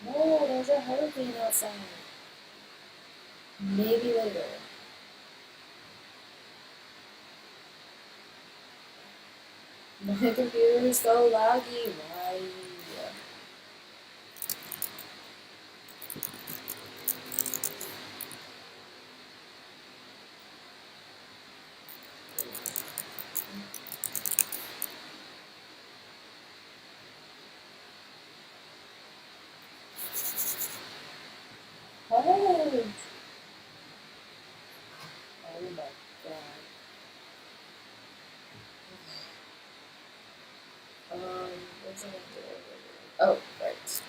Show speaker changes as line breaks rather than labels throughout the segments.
No, there's a hurricane outside. Maybe later. My computer is so laggy. Why? What? Oh my god. What's I gonna do? Oh, right.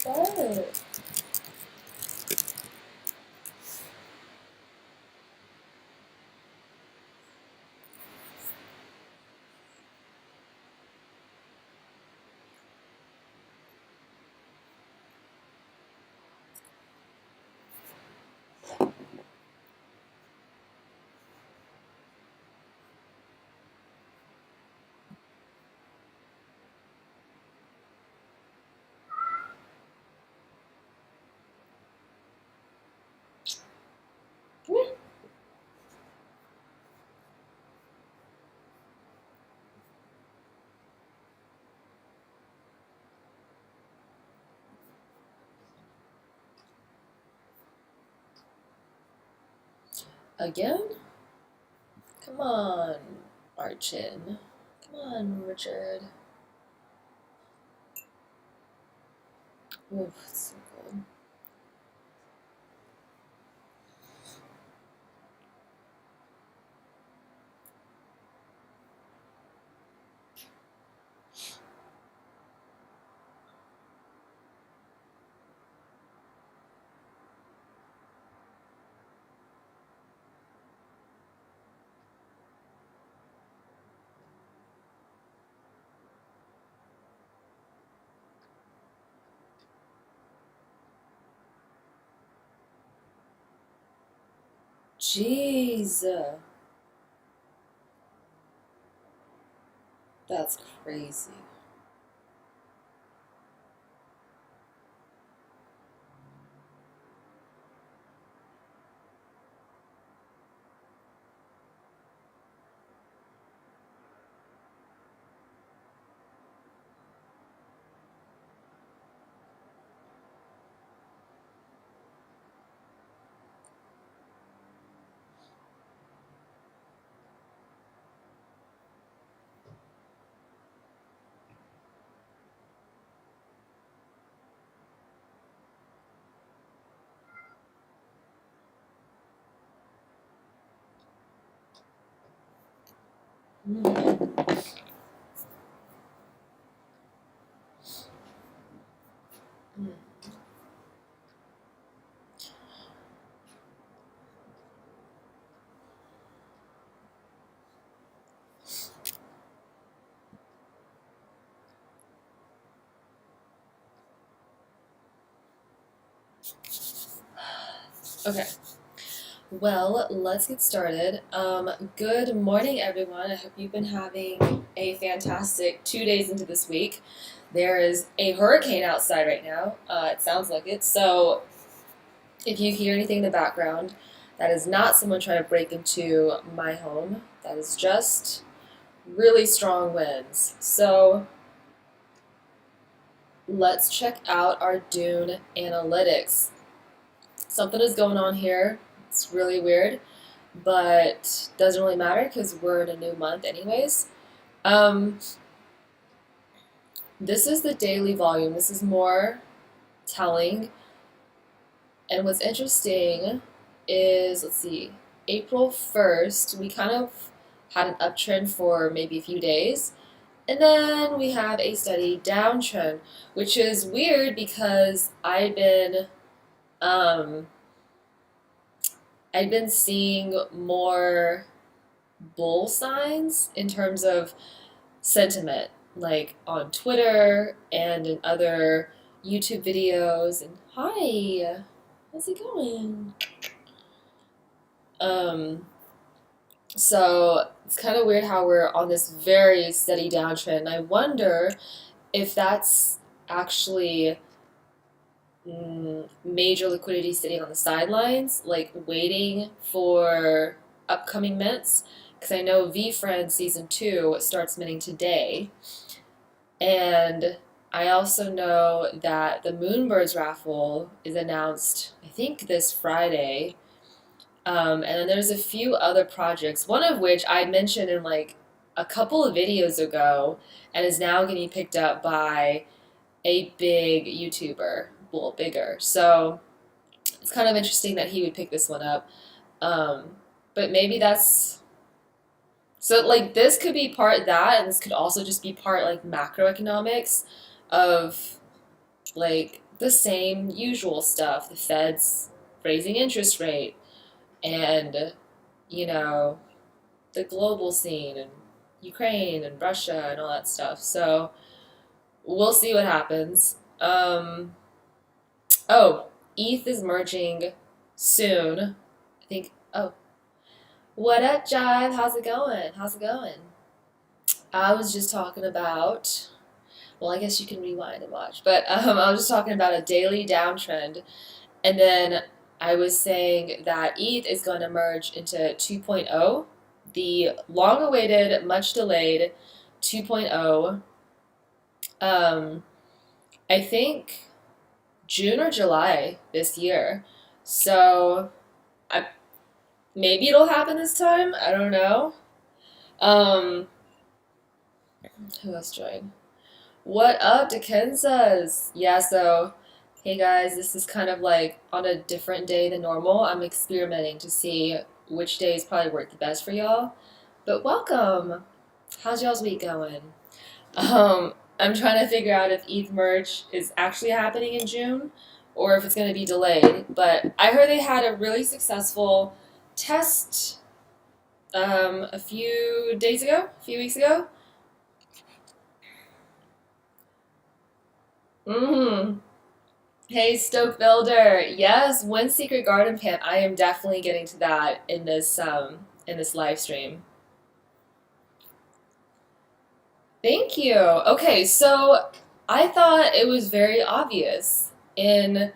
What? Come here. Again? Come on, Archin. Come on, Richard. Oof, it's so cold. Jeez. That's crazy. Mm. Mm. Okay. Well, let's get started. Good morning, everyone. I hope you've been having a fantastic 2 days into this week. There is a hurricane outside right now. It sounds like it. So, if you hear anything in the background, that is not someone trying to break into my home. That is just really strong winds. So, let's check out our Dune analytics. Something is going on here. It's really weird, but doesn't really matter because we're in a new month anyways. Um, this is the daily volume. This is more telling. And what's interesting is, let's see, April 1st, we kind of had an uptrend for maybe a few days. And then we have a steady downtrend, which is weird because um, I've been seeing more bull signs in terms of sentiment, like on Twitter and in other YouTube videos. And hi, how's it going? Um, so it's kind of weird how we're on this very steady downtrend. I wonder if that's actually major liquidity sitting on the sidelines, like waiting for upcoming mints. Because I know Veefriends season 2 starts minting today. And I also know that the Moonbirds raffle is announced, I think, this Friday. And then there's a few other projects, one of which I mentioned in like a couple of videos ago and is now getting picked up by a big YouTuber, well, bigger. So it's kind of interesting that he would pick this one up. Um, but maybe that's so like this could be part that, and this could also just be part like macroeconomics of like the same usual stuff. The Fed's raising interest rate, and you know the global scene and Ukraine and Russia and all that stuff. So we'll see what happens. Oh, ETH is merging soon. I think. Oh, what up, Jive? How's it going? How's it going? I was just talking about. Well, I guess you can rewind and watch, but I was just talking about a daily downtrend, and then I was saying that ETH is going to merge into 2.0, the long-awaited, much-delayed 2.0. I think June or July this year. So I maybe it'll happen this time. I don't know. Um, who else joined? What up, Dikenzas? Yeah, so hey guys, this is kind of like on a different day than normal. I'm experimenting to see which days probably work the best for y'all. But welcome. How's y'all's week going? I'm trying to figure out if ETH merge is actually happening in June or if it's going to be delayed. But I heard they had a really successful test a few days ago, a few weeks ago. Mm-hmm. Hey, Stoke Builder. Yes, one secret garden pant. I am definitely getting to that in this live stream. Thank you. Okay, so I thought it was very obvious in,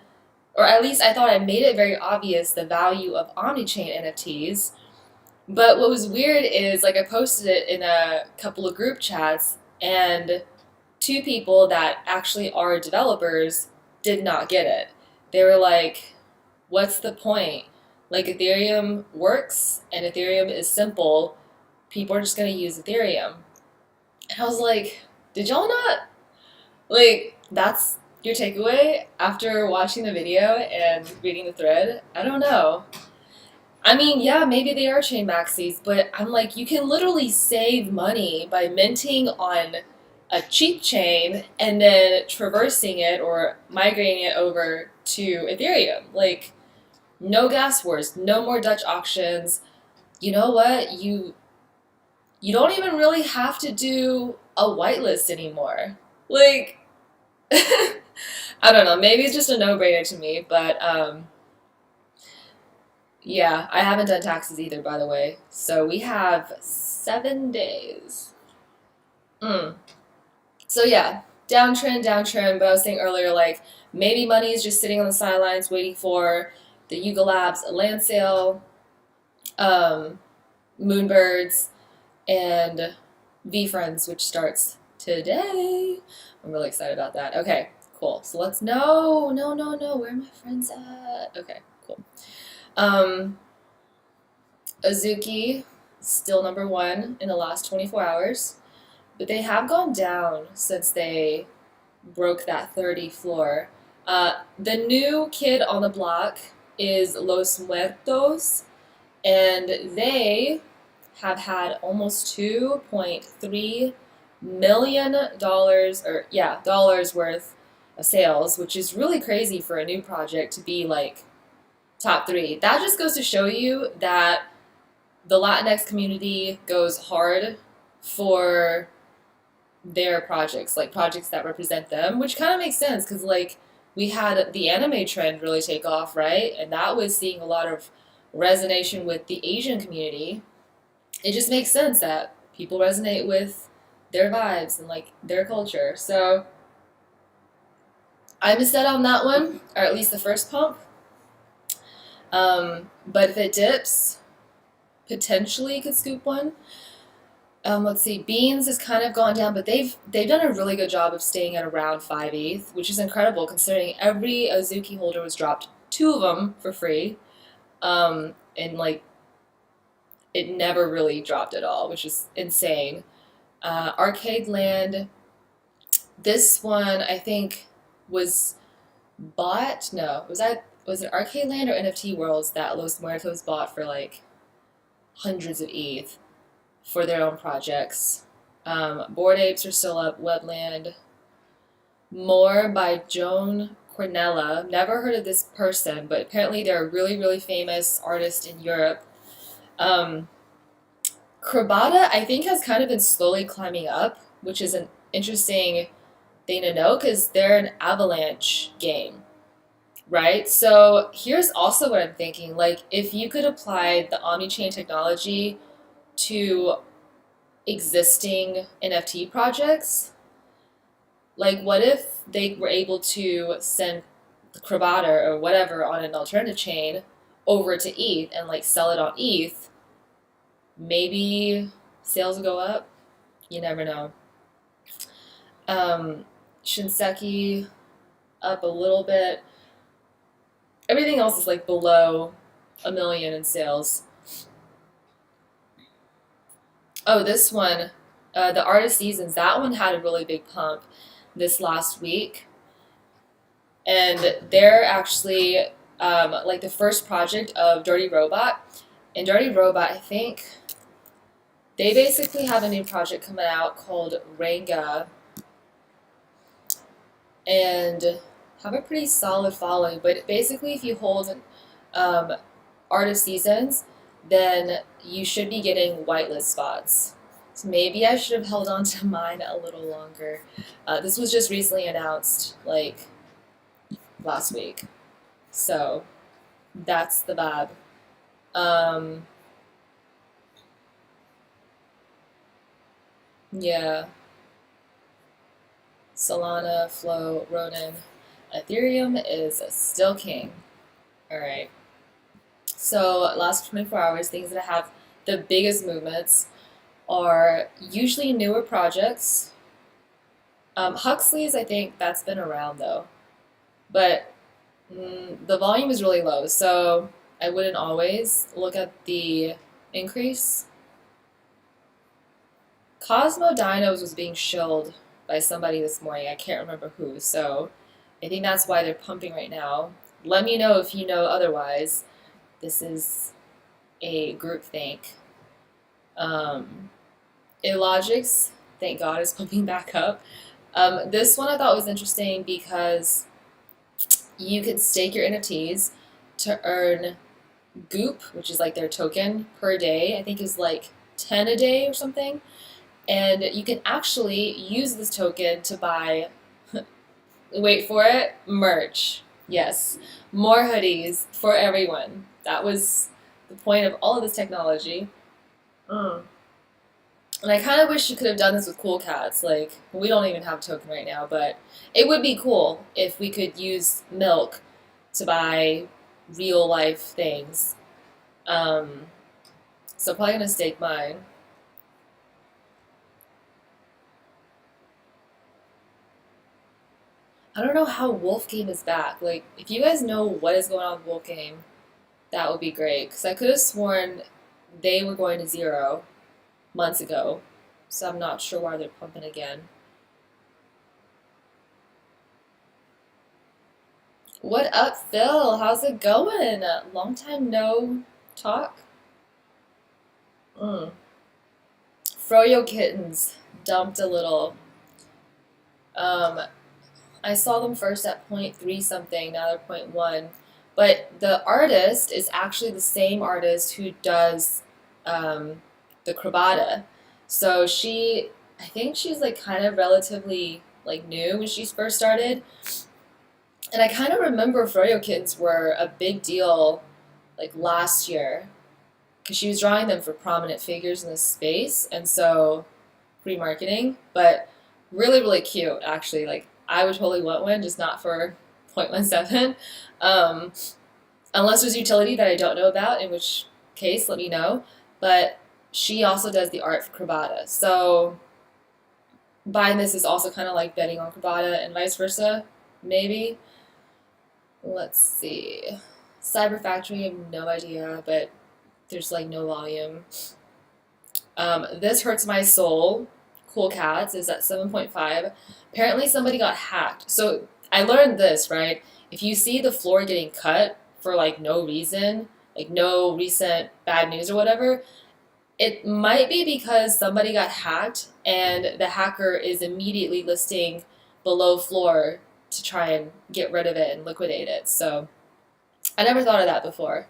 or at least I thought I made it very obvious the value of omni-chain NFTs. But what was weird is like I posted it in a couple of group chats and two people that actually are developers did not get it. They were like, what's the point? Like Ethereum works and Ethereum is simple. People are just going to use Ethereum. And I was like, did y'all not? Like, that's your takeaway after watching the video and reading the thread? I don't know. I mean, yeah, maybe they are chain maxis, but I'm like, you can literally save money by minting on a cheap chain and then traversing it or migrating it over to Ethereum. Like, no gas wars, no more Dutch auctions. You know what? You don't even really have to do a whitelist anymore. Like, I don't know. Maybe it's just a no-brainer to me, but yeah, I haven't done taxes either, by the way. So we have 7 days. Mm. So yeah, downtrend, downtrend. But I was saying earlier, like maybe money is just sitting on the sidelines waiting for the Yuga Labs land sale, um, Moonbirds, and Veefriends, which starts today. I'm really excited about that. Okay, cool. So let's no. Where are my friends at? Okay, cool. Azuki still number 1 in the last 24 hours, but they have gone down since they broke that 30 floor. The new kid on the block is Los Muertos, and they have had almost $2.3 million dollars worth of sales, which is really crazy for a new project to be like top 3. That just goes to show you that the Latinx community goes hard for their projects, like projects that represent them, which kind of makes sense because like we had the anime trend really take off, right? And that was seeing a lot of resonation with the Asian community. It just makes sense that people resonate with their vibes and like their culture. So I'm set on that one, or at least the first pump. But if it dips, potentially could scoop one. Let's see, beans has kind of gone down, but they've done a really good job of staying at around 5/8, which is incredible considering every Azuki holder was dropped, two of them for free, and like it never really dropped at all, which is insane. Arcade Land, this one I think was bought. No, was it Arcade Land or NFT Worlds that Los Muertos bought for like hundreds of ETH for their own projects. Bored Apes are still up. Webland. More by Joan Cornella. Never heard of this person, but apparently they're a really, really famous artist in Europe. Krabata, I think, has kind of been slowly climbing up, which is an interesting thing to know because they're an Avalanche game, right? So here's also what I'm thinking. Like, if you could apply the omni-chain technology to existing NFT projects, like what if they were able to send the Krabata or whatever on an alternative chain over to ETH and like sell it on ETH? Maybe sales go up. You never know. Shinseki up a little bit. Everything else is like below a million in sales. Oh, this one, the Artist Seasons, that one had a really big pump this last week. And they're actually like the first project of Dirty Robot. And Dirty Robot, I think, they basically have a new project coming out called Ranga. And have a pretty solid following. But basically, if you hold Artist Seasons, then you should be getting whitelist spots. So maybe I should have held on to mine a little longer. This was just recently announced, like last week. So that's the vibe. Yeah. Solana, Flow, Ronin. Ethereum is still king. Alright. So last 24 hours, things that have the biggest movements are usually newer projects. Huxley's, I think that's been around though. But the volume is really low, so I wouldn't always look at the increase. Cosmo Dinos was being shilled by somebody this morning. I can't remember who, so I think that's why they're pumping right now. Let me know if you know otherwise. This is a groupthink. Illogics, thank God, is pumping back up. This one I thought was interesting because you can stake your NFTs to earn Goop, which is like their token per day. I think it's like 10 a day or something. And you can actually use this token to buy, wait for it, merch. Yes, more hoodies for everyone. That was the point of all of this technology. And I kind of wish you could have done this with Cool Cats. Like, we don't even have a token right now, but it would be cool if we could use milk to buy real life things. So I'm probably gonna stake mine. I don't know how Wolf Game is back. Like, if you guys know what is going on with Wolf Game, that would be great. Because I could have sworn they were going to zero months ago. So I'm not sure why they're pumping again. What up, Phil? How's it going? Long time no talk. Mm. Froyo Kittens dumped a little. Um, I saw them first at 0.3 something, now they're 0.1. But the artist is actually the same artist who does um, the crobata. So I think she's like kind of relatively like new when she first started, and I kind of remember Froyo kittens were a big deal like last year because she was drawing them for prominent figures in the space, and so free marketing, but really really cute actually. Like I would totally want one, just not for 0.17. Um, Unless there's utility that I don't know about, in which case let me know. But she also does the art for Crobata. So buying this is also kind of like betting on Crobata and vice versa, maybe. Let's see. Cyber Factory, I have no idea, but there's like no volume. This Hurts My Soul, Cool Cats, is at 7.5. Apparently somebody got hacked. So I learned this, right? If you see the floor getting cut for like no reason, like no recent bad news or whatever, it might be because somebody got hacked and the hacker is immediately listing below floor to try and get rid of it and liquidate it. So I never thought of that before.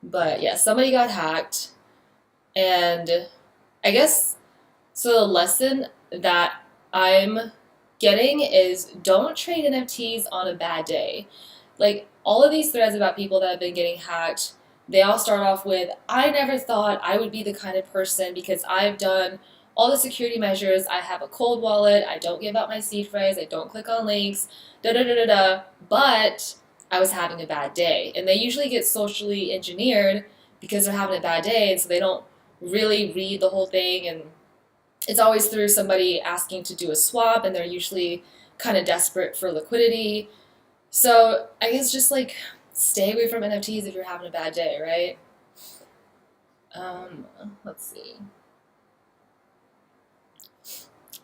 But yeah, somebody got hacked, and I guess so. The lesson that I'm getting is don't trade NFTs on a bad day. Like all of these threads about people that have been getting hacked, they all start off with, I never thought I would be the kind of person because I've done all the security measures. I have a cold wallet. I don't give out my seed phrase. I don't click on links. Da da da da da. But I was having a bad day. And they usually get socially engineered because they're having a bad day. And so they don't really read the whole thing. And it's always through somebody asking to do a swap. And they're usually kind of desperate for liquidity. So I guess just like stay away from NFTs if you're having a bad day, right? Um, let's see.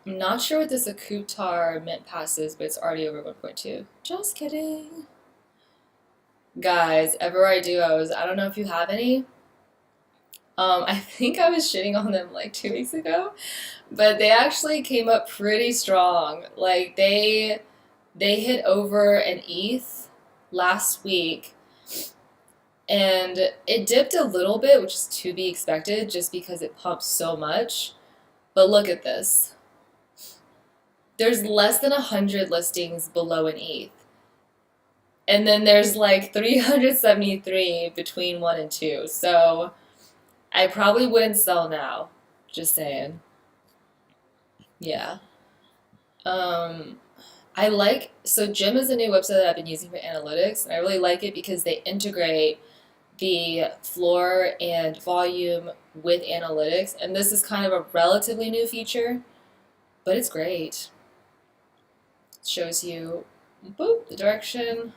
I'm not sure what this Akutar mint pass is, but it's already over 1.2. Just kidding. Guys, ever I duos, I don't know if you have any. I think I was shitting on them like 2 weeks ago, but they actually came up pretty strong. Like they hit over an ETH last week, and it dipped a little bit, which is to be expected just because it pumped so much. But look at this. There's less than 100 listings below an ETH. And then there's like 373 between 1 and 2. So I probably wouldn't sell now. Just saying. Yeah. Um, so Gym is a new website that I've been using for analytics, and I really like it because they integrate the floor and volume with analytics, and this is kind of a relatively new feature, but it's great. It shows you, boop, the direction.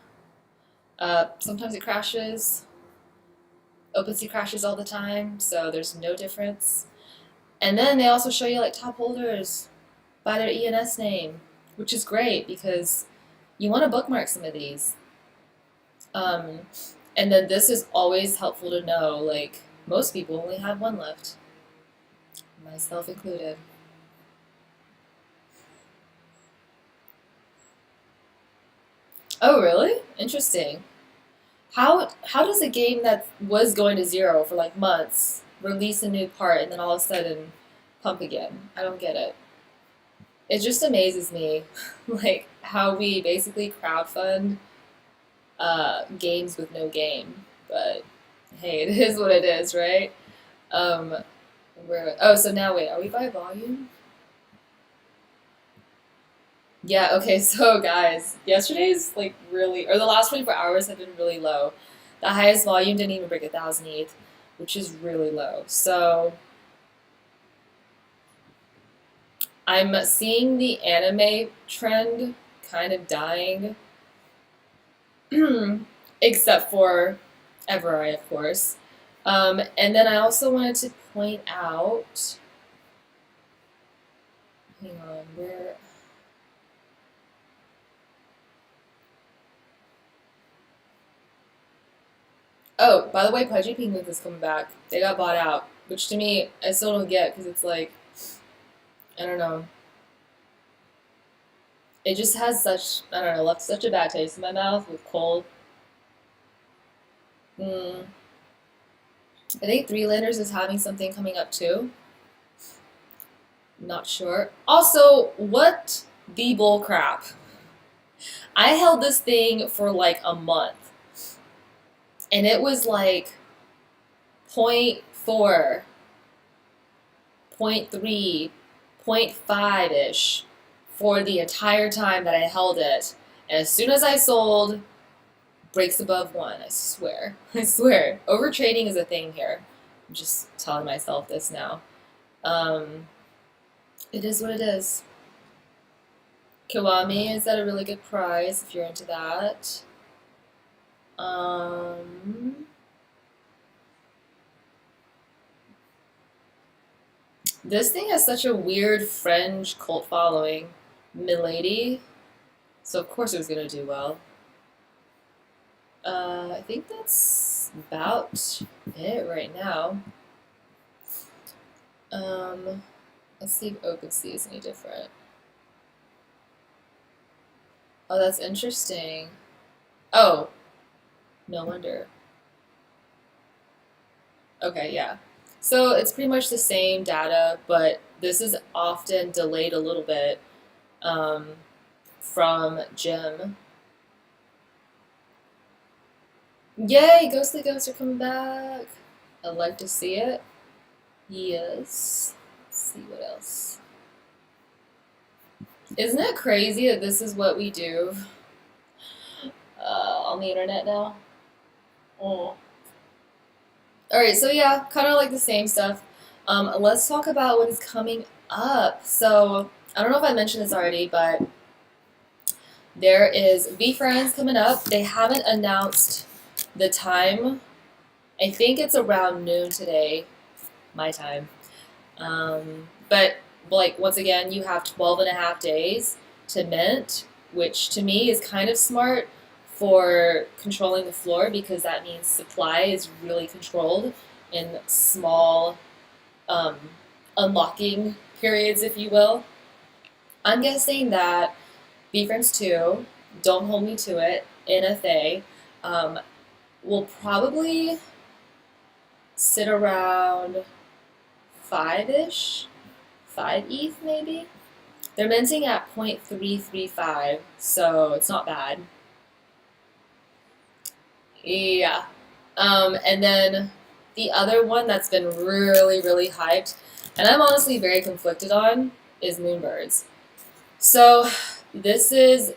Sometimes it crashes. OpenSea crashes all the time, so there's no difference. And then they also show you like top holders by their ENS name, which is great because you want to bookmark some of these. Um, and then this is always helpful to know, like, most people only have one left, myself included. Oh, really? Interesting. How does a game that was going to zero for like months release a new part and then all of a sudden pump again? I don't get it. It just amazes me, like how we basically crowdfund games with no game. But hey, it is what it is, right? Um, so now wait, are we by volume? Yeah, okay, so guys, yesterday's like really, or the last 24 hours have been really low. The highest volume didn't even break 1,000 ETH, which is really low. So I'm seeing the anime trend kind of dying, except for Evereye, of course. And then I also wanted to point out, hang on, where Oh, by the way, Pudgy Penguins is coming back. They got bought out, which to me, I still don't get because it's like, I don't know. It just has such, I don't know, left such a bad taste in my mouth with cold. Mm, I think Three Landers is having something coming up too. Not sure. Also, what the bull crap? I held this thing for like a month, and it was like point 0.4, point 0.3, point 0.5 ish for the entire time that I held it. And as soon as I sold, breaks above 1. I swear. I swear. Overtrading is a thing here. I'm just telling myself this now. It is what it is. Kiwami is at a really good price if you're into that. This thing has such a weird French cult following. Milady. So of course it was gonna do well. I think that's about it right now. Let's see if OpenSea is any different. Oh, that's interesting. Oh, no wonder. Okay, yeah. So it's pretty much the same data, but this is often delayed a little bit um, from Jim. Yay, Ghostly Ghosts are coming back. I'd like to see it. Yes. Let's see what else. Isn't it crazy that this is what we do on the internet now? Oh. Alright, so yeah, kind of like the same stuff. Let's talk about what is coming up. So, I don't know if I mentioned this already, but there is Veefriends coming up. They haven't announced the time. I think it's around noon today, my time. But like once again, you have 12 and a half days to mint, which to me is kind of smart for controlling the floor because that means supply is really controlled in small um, unlocking periods, if you will. I'm guessing that Veefriends2, don't hold me to it, NFA, um, will probably sit around 5-ish, 5 ETH maybe. They're minting at 0.335, so it's not bad. Yeah. And then the other one that's been really, really hyped, and I'm honestly very conflicted on, is Moonbirds. So this is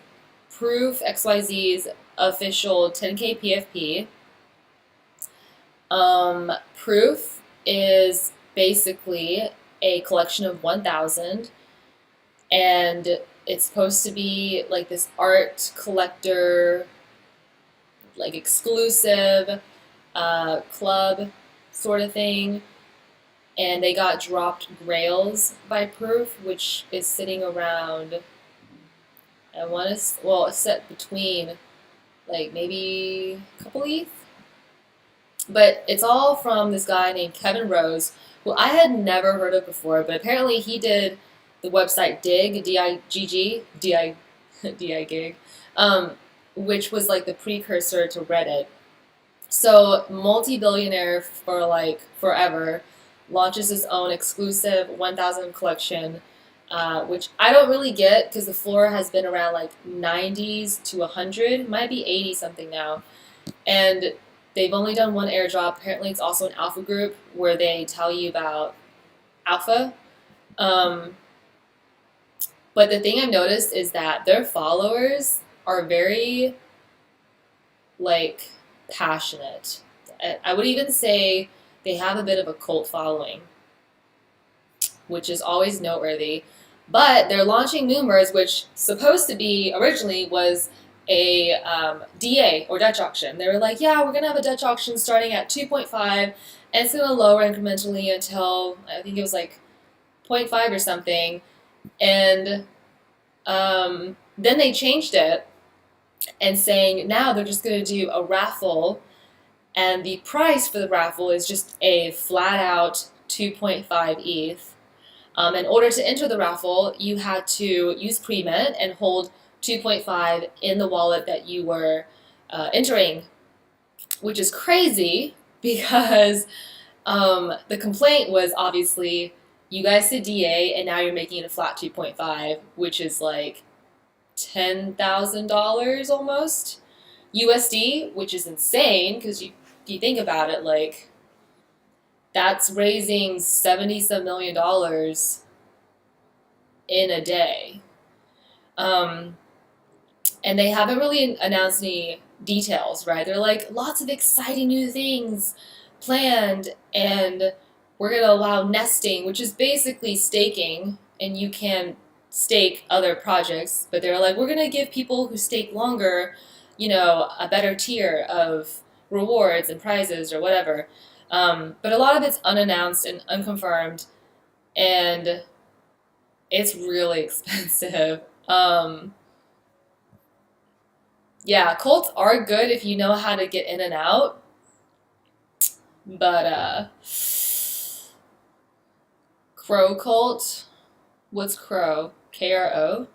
Proof XYZ's official 10K PFP. Proof is basically a collection of 1,000, and it's supposed to be like this art collector, like exclusive club sort of thing. And they got dropped Grails by Proof, which is sitting around, I want to, well, it's set between like maybe a couple ETH. But it's all from this guy named Kevin Rose, who I had never heard of before, but apparently he did the website Dig, D-I-G-G, D-I, D-I-Gig, which was like the precursor to Reddit. So, multi-billionaire for like forever, launches his own exclusive 1,000 collection, which I don't really get because the floor has been around like 90s to 100, might be 80 something now. And they've only done one airdrop. Apparently, it's also an alpha group where they tell you about alpha. But the thing I've noticed is that their followers are very, like, passionate. I would even say they have a bit of a cult following, which is always noteworthy. But they're launching Moonbirds, which supposed to be originally was a DA or Dutch auction. They were like, yeah, we're gonna have a Dutch auction starting at 2.5, and it's gonna lower incrementally until I think it was like 0.5 or something. And then they changed it and saying now they're just gonna do a raffle, and the price for the raffle is just a flat out 2.5 ETH. In order to enter the raffle, you had to use pre-mint and hold 2.5 in the wallet that you were entering, which is crazy because The complaint was obviously you guys did DA and now you're making it a flat 2.5, which is like $10,000 almost USD, which is insane because if you think about it, like that's raising 70 some million dollars in a day. Um, and they haven't really announced any details, right? They're like lots of exciting new things planned, and we're going to allow nesting, which is basically staking, and you can stake other projects, but they're like, we're going to give people who stake longer, a better tier of rewards and prizes or whatever. But a lot of it's unannounced and unconfirmed, and it's really expensive. Yeah, cults are good if you know how to get in and out, but Crow cult, what's Crow? KRO?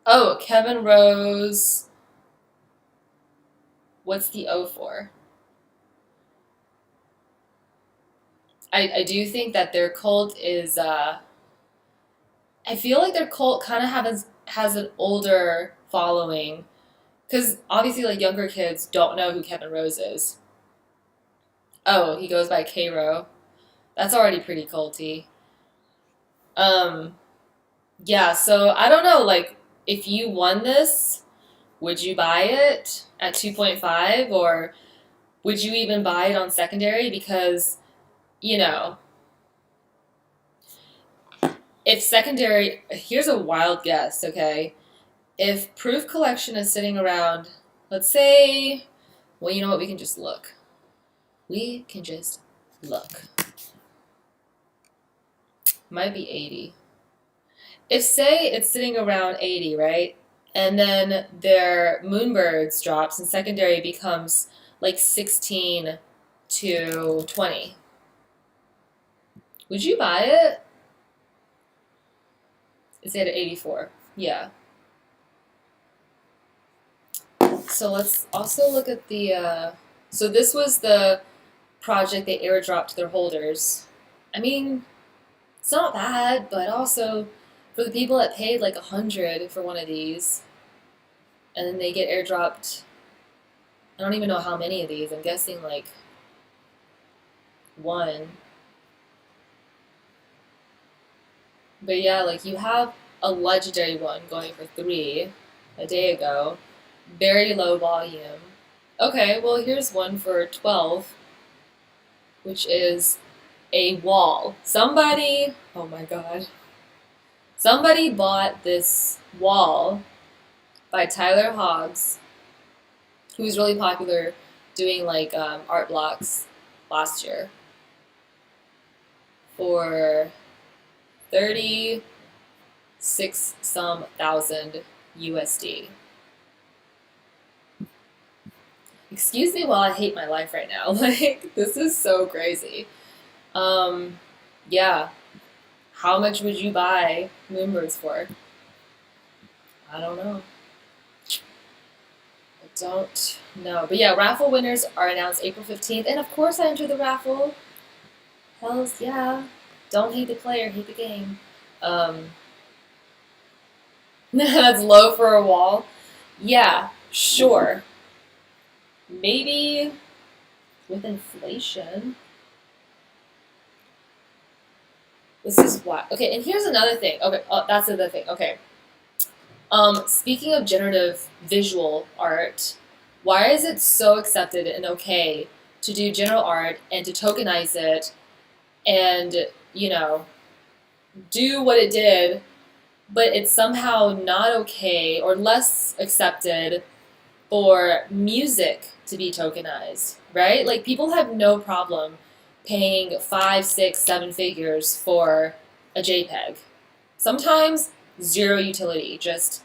Oh, Kevin Rose. What's the O for? I do think that their cult is I feel like their cult kind of has an older following because obviously like younger kids don't know who Kevin Rose is. Oh, he goes by K-Ro. That's already pretty culty. Um, yeah, so I don't know, like, if you won this, would you buy it at 2.5 or would you even buy it on secondary? Because, you know, if secondary, here's a wild guess, okay? If proof collection is sitting around, let's say, well, you know what, we can just look. We can just look. Might be 80. If, say, it's sitting around 80, right? And then their Moonbirds drops and secondary becomes like 16 to 20. Would you buy it? It's at 84. Yeah. So let's also look at the, so this was the project they airdropped to their holders. I mean, it's not bad, but also for the people that paid like 100 for one of these, and then they get airdropped, I don't even know how many of these, I'm guessing like one. But yeah, like you have a legendary one going for 3 a day ago, very low volume. Okay, well here's one for 12, which is a wall. Somebody, oh my god, somebody bought this wall by Tyler Hoggs, who was really popular doing like art blocks last year, for 36 some thousand USD. Excuse me while I hate my life right now. Like, this is so crazy. Yeah. How much would you buy Moonbirds for? I don't know. I don't know. But yeah, raffle winners are announced April 15th. And of course I entered the raffle. Hells yeah. Don't hate the player, hate the game. That's low for a wall. Yeah, sure. Maybe with inflation. This is why. Okay, and here's another thing. Okay, that's another thing. Okay. Speaking of generative visual art, why is it so accepted and okay to do general art and to tokenize it and, do what it did, but it's somehow not okay or less accepted for music to be tokenized, right? Like people have no problem paying 5, 6, 7 figures for a JPEG. Sometimes zero utility, just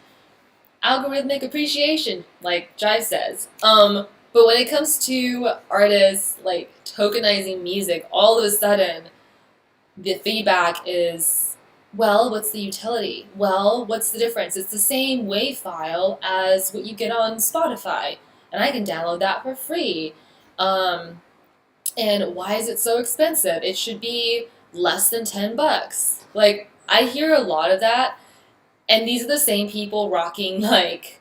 algorithmic appreciation, like Jive says. But when it comes to artists like tokenizing music, all of a sudden the feedback is, well, what's the utility? Well, what's the difference? It's the same WAV file as what you get on Spotify, and I can download that for free. And why is it so expensive? It should be less than $10. Like, I hear a lot of that, and these are the same people rocking like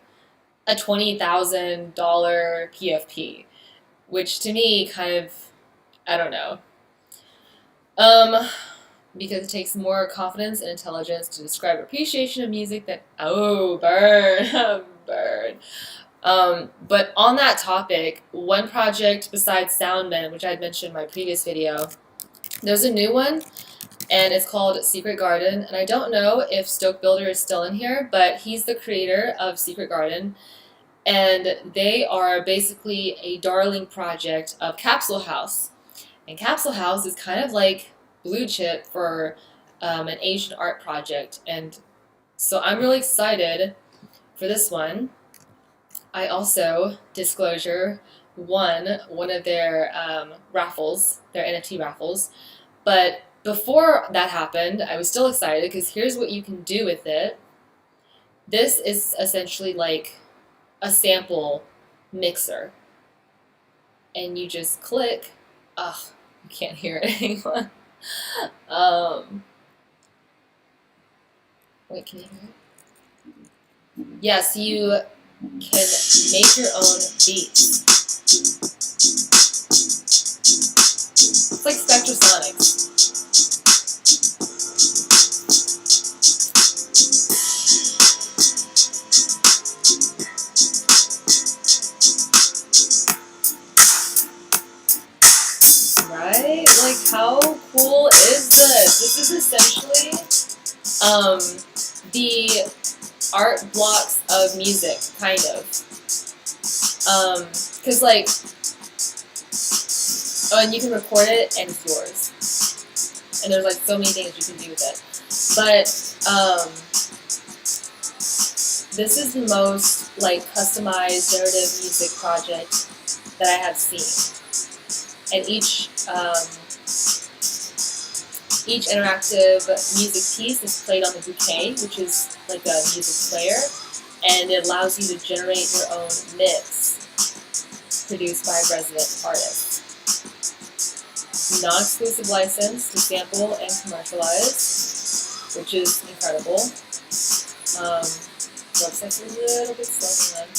a $20,000 PFP, which to me kind of, I don't know. Because it takes more confidence and intelligence to describe appreciation of music than, oh, burn, burn. But on that topic, one project besides Soundman, which I had mentioned in my previous video, there's a new one, and it's called Secret Garden. And I don't know if Stoke Builder is still in here, but he's the creator of Secret Garden. And they are basically a darling project of Capsule House. And Capsule House is kind of like Blue Chip for an Asian art project. And so I'm really excited for this one. I also, disclosure, won one of their raffles, their NFT raffles. But before that happened, I was still excited because here's what you can do with it. This is essentially like a sample mixer. And you just click. Ugh, you can't hear it anymore. Wait, can you hear it? Yes, you can make your own beats. It's like Spectrasonics. Right? Like, how cool is this? This is essentially the art blocks of music, kind of. Because, like, oh, and you can record it and it's yours. And there's, like, so many things you can do with it. But, this is the most, like, customized generative music project that I have seen. And each interactive music piece is played on the bouquet, which is like a music player, and it allows you to generate your own mix produced by a resident artist. Non-exclusive license to sample and commercialize, which is incredible. Website's a little bit slow on them.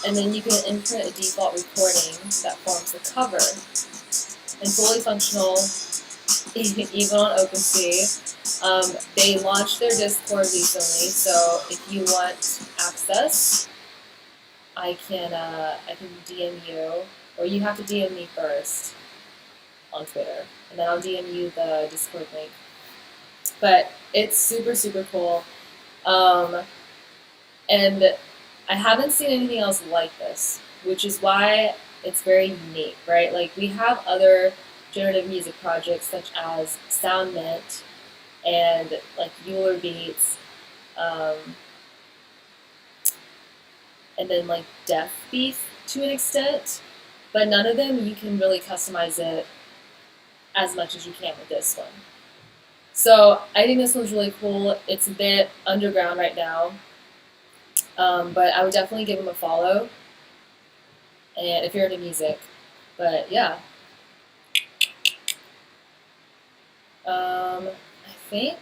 And then you can input a default recording that forms the cover. And fully functional, even on OpenSea. They launched their Discord recently, so if you want access, I can DM you, or you have to DM me first on Twitter, and then I'll DM you the Discord link. But it's super, super cool. And I haven't seen anything else like this, which is why it's very unique, right? Like, we have other generative music projects such as SoundMint and like Euler Beats, and then like Deaf Beats to an extent, but none of them you can really customize it as much as you can with this one. So I think this one's really cool. It's a bit underground right now. But I would definitely give them a follow, and if you're into music. But yeah, I think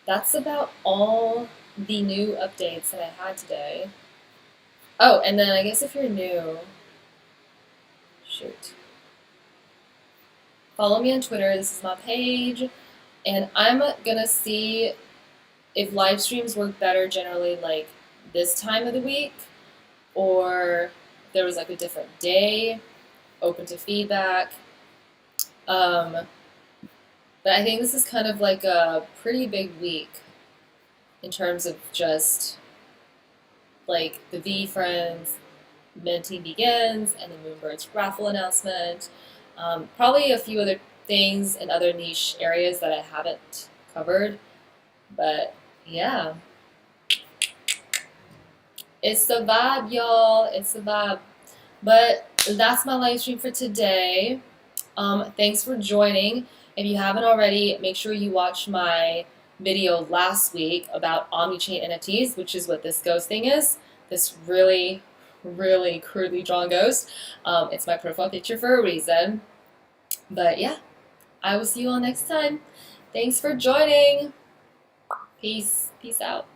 that's about all the new updates that I had today. Oh, and then I guess if you're new, follow me on Twitter. This is my page, and I'm gonna see if live streams work better generally like this time of the week, or if there was like a different day, open to feedback. But I think this is kind of like a pretty big week in terms of just like the Veefriends minting begins and the Moonbirds raffle announcement. Probably a few other things in other niche areas that I haven't covered, but yeah, it's the vibe, y'all. It's the vibe. But that's my live stream for today. Thanks for joining. If you haven't already, make sure you watch my video last week about omni-chain NFTs, which is what this ghost thing is. This really, really crudely drawn ghost. It's my profile picture for a reason. But yeah, I will see you all next time. Thanks for joining. Peace. Peace out.